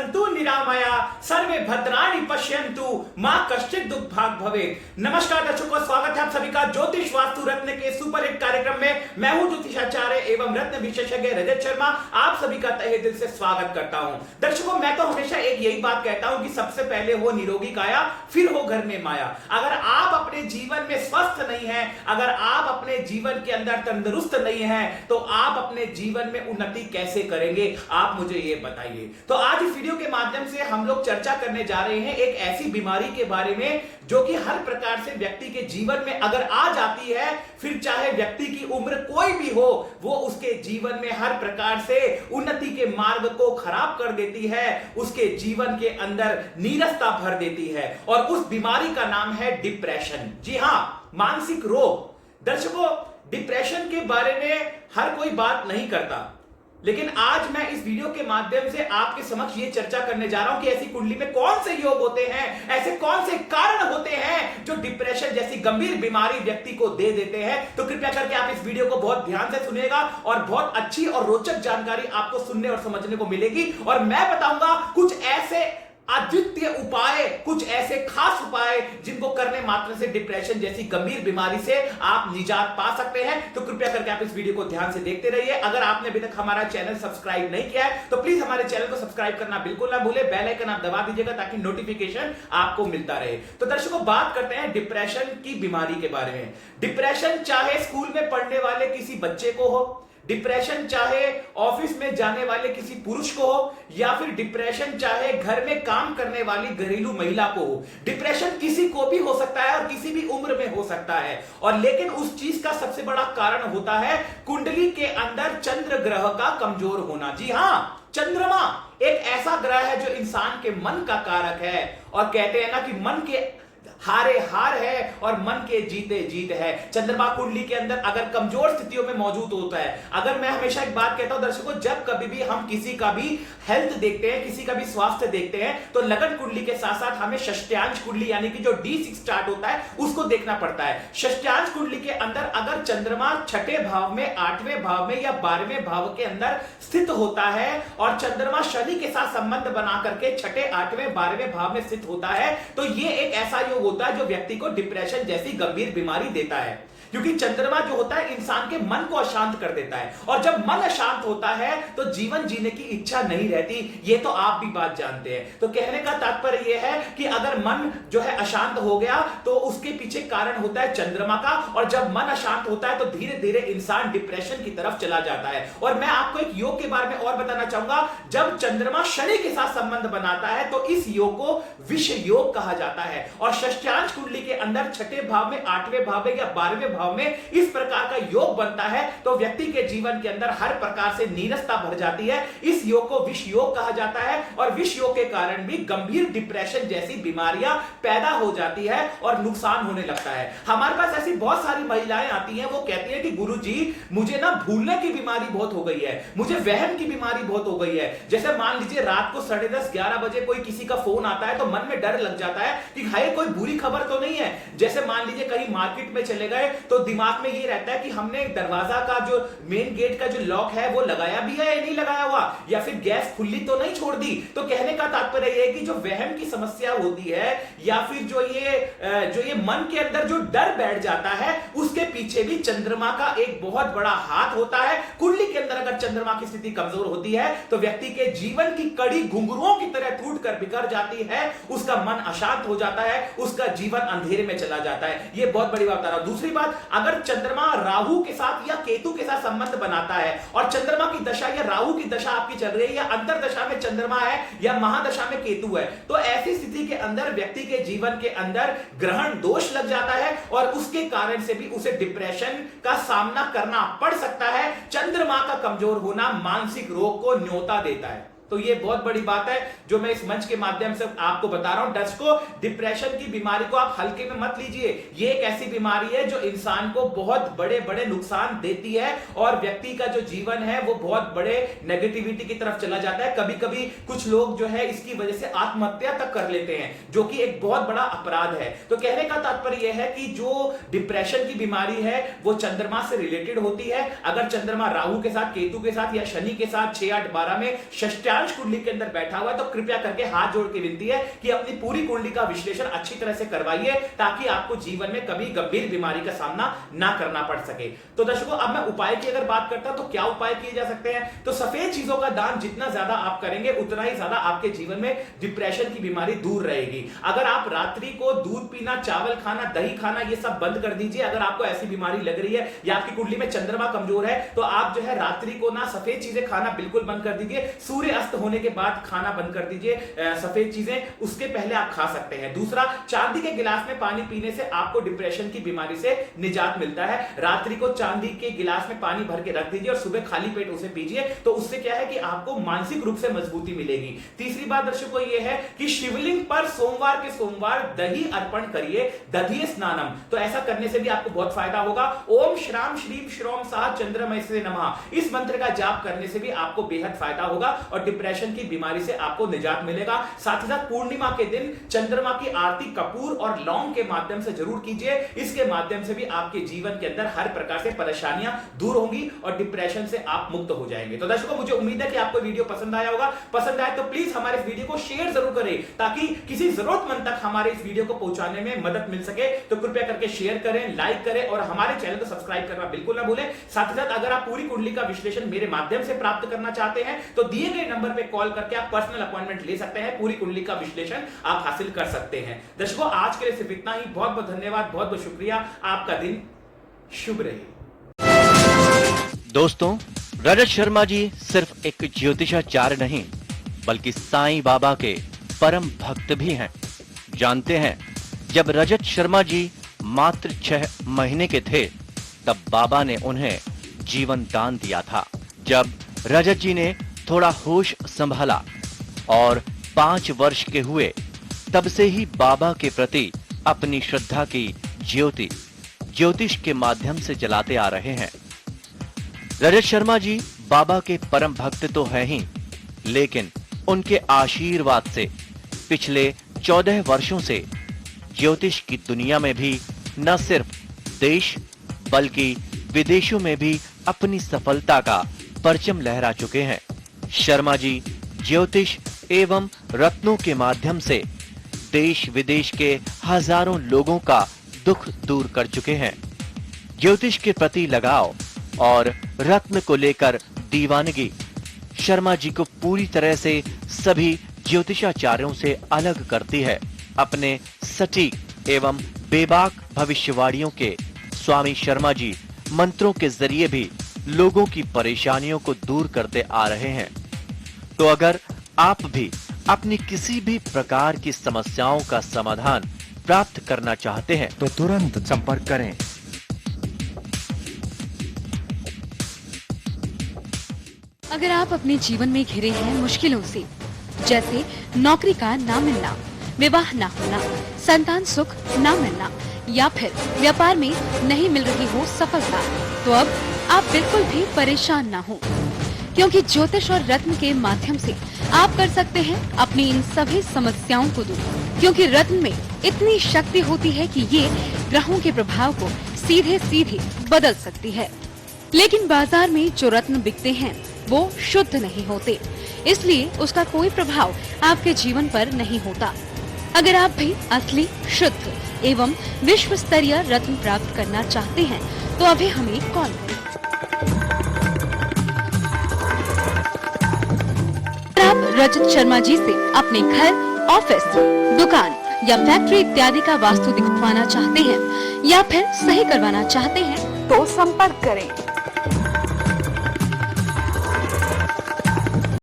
सन्तु निरामया सर्वे भद्राणि पश्यन्तु मां कश्चित् दुख भाग भवे। नमस्कार दर्शकों, स्वागत है आप सभी का ज्योतिष वास्तु रत्न के सुपरहिट कार्यक्रम में। मैं हूं ज्योतिषाचार्य एवं रत्न विशेषज्ञ रजत शर्मा, आप सभी का तहे दिल से स्वागत करता हूं। दर्शकों, मैं तो हमेशा एक यही बात कहता हूं कि सबसे पहले हो निरोगी काया, फिर हो घर में माया। अगर आप अपने जीवन में स्वस्थ नहीं है, अगर आप अपने जीवन के अंदर तंदुरुस्त नहीं है, तो आप अपने जीवन में उन्नति कैसे करेंगे, आप मुझे ये बताइए। तो आज इस वीडियो के माध्यम से हम लोग चर्चा करने जा रहे हैं एक ऐसी बीमारी के बारे में जो कि हर प्रकार से व्यक्ति के जीवन में अगर आ जाती है, फिर चाहे व्यक्ति की उम्र कोई भी हो, वो उसके जीवन में हर प्रकार से उन्नति के मार्ग को खराब कर देती है, उसके जीवन के अंदर नीरसता भर देती है। और उस बीमारी का नाम है डिप्रेशन। जी हां, मानसिक रोग। दर्शकों, डिप्रेशन के बारे में हर कोई बात नहीं करता, लेकिन आज मैं इस वीडियो के माध्यम से आपके समक्ष ये चर्चा करने जा रहा हूं कि ऐसी कुंडली में कौन से योग होते हैं, ऐसे कौन से कारण होते हैं जो डिप्रेशन जैसी गंभीर बीमारी व्यक्ति को दे देते हैं। तो कृपया करके आप इस वीडियो को बहुत ध्यान से सुनिएगा और बहुत अच्छी और रोचक जानकारी आपको सुनने और समझने को मिलेगी। और मैं बताऊंगा कुछ ऐसे अद्वितीय उपाय, कुछ ऐसे खास उपाय जिनको करने मात्र से डिप्रेशन जैसी गंभीर बीमारी से आप निजात पा सकते हैं। तो कृपया करके आप इस वीडियो को ध्यान से देखते रहिए। अगर आपने अभी तक हमारा चैनल सब्सक्राइब नहीं किया है तो प्लीज हमारे चैनल को सब्सक्राइब करना बिल्कुल ना भूले, बेल आइकन आप दबा दीजिएगा ताकि नोटिफिकेशन आपको मिलता रहे। तो दर्शकों, बात करते हैं डिप्रेशन की बीमारी के बारे में। डिप्रेशन चाहे स्कूल में पढ़ने वाले किसी बच्चे को हो, डिप्रेशन चाहे ऑफिस में जाने वाले किसी पुरुष को हो, या फिर डिप्रेशन चाहे घर में काम करने वाली घरेलू महिला को हो। डिप्रेशन किसी को भी हो सकता है और किसी भी उम्र में हो सकता है। और लेकिन उस चीज का सबसे बड़ा कारण होता है कुंडली के अंदर चंद्र ग्रह का कमजोर होना। जी हां, चंद्रमा एक ऐसा ग्रह है जो इंसान के मन का कारक है। और कहते हैं ना कि मन के हारे हार है और मन के जीते जीत है। चंद्रमा कुंडली के अंदर अगर कमजोर स्थितियों में मौजूद होता है, अगर मैं हमेशा एक बात कहता हूं दर्शकों, जब कभी भी हम किसी का भी हेल्थ देखते हैं, किसी का भी स्वास्थ्य देखते हैं, तो लगन कुंडली के साथ साथ हमें षष्ठ्यांश कुंडली यानी कि जो D6 स्टार्ट होता है उसको देखना पड़ता है। षष्ठ्यांश कुंडली के अंदर अगर चंद्रमा छठे भाव में, आठवें भाव में या 12वें भाव के अंदर स्थित होता है और चंद्रमा शनि के साथ संबंध बना करके छठे, 8वें, 12वें भाव में स्थित होता है, तो यह एक ऐसा योग होता है जो व्यक्ति को डिप्रेशन जैसी गंभीर बीमारी देता है। क्योंकि चंद्रमा जो होता है इंसान के मन को अशांत कर देता है, और जब मन अशांत होता है तो जीवन जीने की इच्छा नहीं रहती। ये तो आप भी बात जानते हैं। तो कहने का तात्पर्य यह है कि अगर मन जो है अशांत हो गया तो उसके पीछे कारण होता है चंद्रमा का, और जब मन अशांत होता है तो धीरे धीरे इंसान डिप्रेशन की तरफ चला जाता है। और मैं आपको एक योग के बारे में और बताना चाहूंगा। जब चंद्रमा शनि के साथ संबंध बनाता है तो इस योग को विष योग कहा जाता है। और षष्ठ्यांश कुंडली के अंदर छठे भाव में, 8वें भाव में या 12वें भाव में इस प्रकार का योग बनता है तो व्यक्ति के जीवन के अंदर हर प्रकार से नीरसता भर जाती है। इस योग को विष योग कहा जाता है और विष योग के कारण भी गंभीर डिप्रेशन जैसी बीमारियां पैदा हो जाती है और नुकसान होने लगता है। हमारे पास ऐसी बहुत सारी महिलाएं आती हैं, वो कहती हैं कि गुरुजी मुझे ना भूलने की बीमारी बहुत हो गई है, मुझे वहम की बीमारी बहुत हो गई है। जैसे मान लीजिए रात को 10:30 11 बजे कोई किसी का फोन आता है तो मन में डर लग जाता है कि हाय कोई बुरी खबर तो नहीं है। जैसे मान लीजिए कहीं मार्केट में चले गए तो दिमाग में ये रहता है कि हमने दरवाजा का जो मेन गेट का जो लॉक है वो लगाया भी है या नहीं लगाया हुआ, या फिर गैस खुली तो नहीं छोड़ दी। तो कहने का तात्पर्य यह है कि जो वहम की समस्या होती है या फिर जो ये मन के अंदर जो डर बैठ जाता है, उसके पीछे भी चंद्रमा का एक बहुत बड़ा हाथ होता है। कुंडली के अंदर अगर चंद्रमा की स्थिति कमजोर होती है तो व्यक्ति के जीवन की कड़ी घुंघरुओं की तरह टूट कर बिखर जाती है, उसका मन अशांत हो जाता है, उसका जीवन अंधेरे में चला जाता है। यह बहुत बड़ी बात बता रहा हूं। दूसरी बात, अगर चंद्रमा राहु के साथ या केतु के साथ संबंध बनाता है और चंद्रमा की दशा या राहु की दशा आपकी चल रही है, या अंतरदशा में चंद्रमा है या महादशा में केतु है, तो ऐसी स्थिति के अंदर व्यक्ति के जीवन के अंदर ग्रहण दोष लग जाता है और उसके कारण से भी उसे डिप्रेशन का सामना करना पड़ सकता है। चंद्रमा का कमजोर होना मानसिक रोग को न्योता देता है। तो ये बहुत बड़ी बात है जो मैं इस मंच के माध्यम से आपको बता रहा हूं। दर्शकों, डिप्रेशन की बीमारी को आप हल्के में मत लीजिए। ये एक ऐसी बीमारी है जो इंसान को बहुत बड़े बड़े नुकसान देती है और व्यक्ति का जो जीवन है वो बहुत बड़े नेगेटिविटी की तरफ चला जाता है। कभी कभी कुछ लोग जो है इसकी वजह से आत्महत्या तक कर लेते हैं, जो कि एक बहुत बड़ा अपराध है। तो कहने का तात्पर्य यह है कि जो डिप्रेशन की बीमारी है वो चंद्रमा से रिलेटेड होती है। अगर चंद्रमा राहु के साथ, केतु के साथ या शनि के साथ 6, 8, 12 में षष्ठ्यांश अंश कुंडली के अंदर बैठा हुआ है तो कृपया करके हाथ जोड़ के विनती है कि अपनी पूरी कुंडली का विश्लेषण अच्छी तरह से करवाइए ताकि आपको जीवन में कभी गंभीर बीमारी का सामना ना करना पड़ सके। तो दर्शकों, अब मैं उपाय की अगर बात करता हूं तो क्या उपाय किए जा सकते हैं? तो सफेद चीजों का दान जितना ज्यादा आप करेंगे उतना ही ज्यादा आपके जीवन में डिप्रेशन की बीमारी दूर रहेगी। अगर आप रात्रि को दूध पीना, चावल खाना, दही खाना ये सब बंद कर दीजिए। अगर आपको ऐसी बीमारी लग रही है या आपकी कुंडली में चंद्रमा कमजोर है तो आप जो है रात्रि को ना सफेद चीजें खाना बिल्कुल बंद कर दीजिए। सूर्य अस्त होने के बाद खाना बंद कर दीजिए सफेद चीजें, उसके पहले आप खा सकते हैं। दूसरा, चांदी के गिलास में पानी पीने से आपको डिप्रेशन की बीमारी से निजात मिलता है। रात्रि को चांदी के गिलास में पानी भर के रख दीजिए और सुबह खाली पेट उसे पीजिए, तो उससे क्या है कि आपको मानसिक रूप से मजबूती मिलेगी। तीसरी बात दर्शकों ये है कि शिवलिंग पर सोमवार के सोमवार दही अर्पण करिए, दधिये स्नानम। तो ऐसा करने से भी आपको बहुत फायदा होगा। ओम श्राम श्रीम श्रोम सा चंद्रमय से नमः, इस मंत्र का जाप करने से भी आपको बेहद फायदा होगा और डिप्रेशन की बीमारी से आपको निजात मिलेगा। साथ ही साथ पूर्णिमा के दिन चंद्रमा की आरती कपूर और लौंग के माध्यम से जरूर कीजिए। इसके माध्यम से भी आपके जीवन के अंदर हर प्रकार से परेशानियां दूर होंगी और डिप्रेशन से आप मुक्त हो जाएंगे। तो दर्शकों, मुझे उम्मीद है कि आपको वीडियो पसंद आया होगा। पसंद आए तो प्लीज हमारे इस वीडियो को शेयर जरूर करें ताकि किसी जरूरतमंद तक हमारे इस वीडियो को पहुंचाने में मदद मिल सके। तो कृपया करके शेयर करें, लाइक करें और हमारे चैनल को सब्सक्राइब करना बिल्कुल ना भूलें। साथ ही साथ अगर आप पूरी कुंडली का विश्लेषण मेरे माध्यम से प्राप्त करना चाहते हैं तो दिए गए नंबर पर कॉल करके आप पर्सनल अपॉइंटमेंट ले सकते हैं। पूरी कुंडली का विश्लेषण आप हासिल कर सकते हैं। दर्शकों, आज के लिए सिर्फ इतना ही। बहुत बहुत धन्यवाद, बहुत बहुत शुक्रिया। आपका दिन शुभ रहे। दोस्तों, रजत शर्मा जी सिर्फ एक ज्योतिषाचार्य नहीं बल्कि साईं बाबा के परम भक्त भी हैं। जानते हैं, जब रजत शर्मा जी मात्र 6 महीने के थे तब बाबा ने उन्हें जीवन दान दिया था। जब रजत जी ने थोड़ा होश संभाला और 5 वर्ष के हुए तब से ही बाबा के प्रति अपनी श्रद्धा की ज्योति ज्योतिष के माध्यम से जलाते आ रहे हैं। रजत शर्मा जी बाबा के परम भक्त तो हैं ही, लेकिन उनके आशीर्वाद से पिछले 14 वर्षों से ज्योतिष की दुनिया में भी न सिर्फ देश बल्कि विदेशों में भी अपनी सफलता का परचम लहरा चुके हैं। शर्मा जी ज्योतिष एवं रत्नों के माध्यम से देश विदेश के हजारों लोगों का दुख दूर कर चुके हैं। ज्योतिष के प्रति लगाव और रत्न को लेकर दीवानगी शर्मा जी को पूरी तरह से सभी ज्योतिषाचार्यों से अलग करती है। अपने सटीक एवं बेबाक भविष्यवाणियों के स्वामी शर्मा जी मंत्रों के जरिए भी लोगों की परेशानियों को दूर करते आ रहे हैं। तो अगर आप भी अपनी किसी भी प्रकार की समस्याओं का समाधान प्राप्त करना चाहते हैं तो तुरंत संपर्क करें। अगर आप अपने जीवन में घिरे हैं मुश्किलों से, जैसे नौकरी का ना मिलना, विवाह ना होना, संतान सुख ना मिलना या फिर व्यापार में नहीं मिल रही हो सफलता, तो अब आप बिल्कुल भी परेशान ना हो, क्योंकि ज्योतिष और रत्न के माध्यम से आप कर सकते हैं अपनी इन सभी समस्याओं को दूर। क्योंकि रत्न में इतनी शक्ति होती है कि ये ग्रहों के प्रभाव को सीधे सीधे बदल सकती है। लेकिन बाजार में जो रत्न बिकते हैं वो शुद्ध नहीं होते, इसलिए उसका कोई प्रभाव आपके जीवन पर नहीं होता। अगर आप भी असली, शुद्ध एवं विश्व स्तरीय रत्न प्राप्त करना चाहते हैं तो अभी हमें कॉल करें। आप रजत शर्मा जी से अपने घर, ऑफिस, दुकान या फैक्ट्री इत्यादि का वास्तु दिखवाना चाहते हैं या फिर सही करवाना चाहते हैं तो संपर्क करें।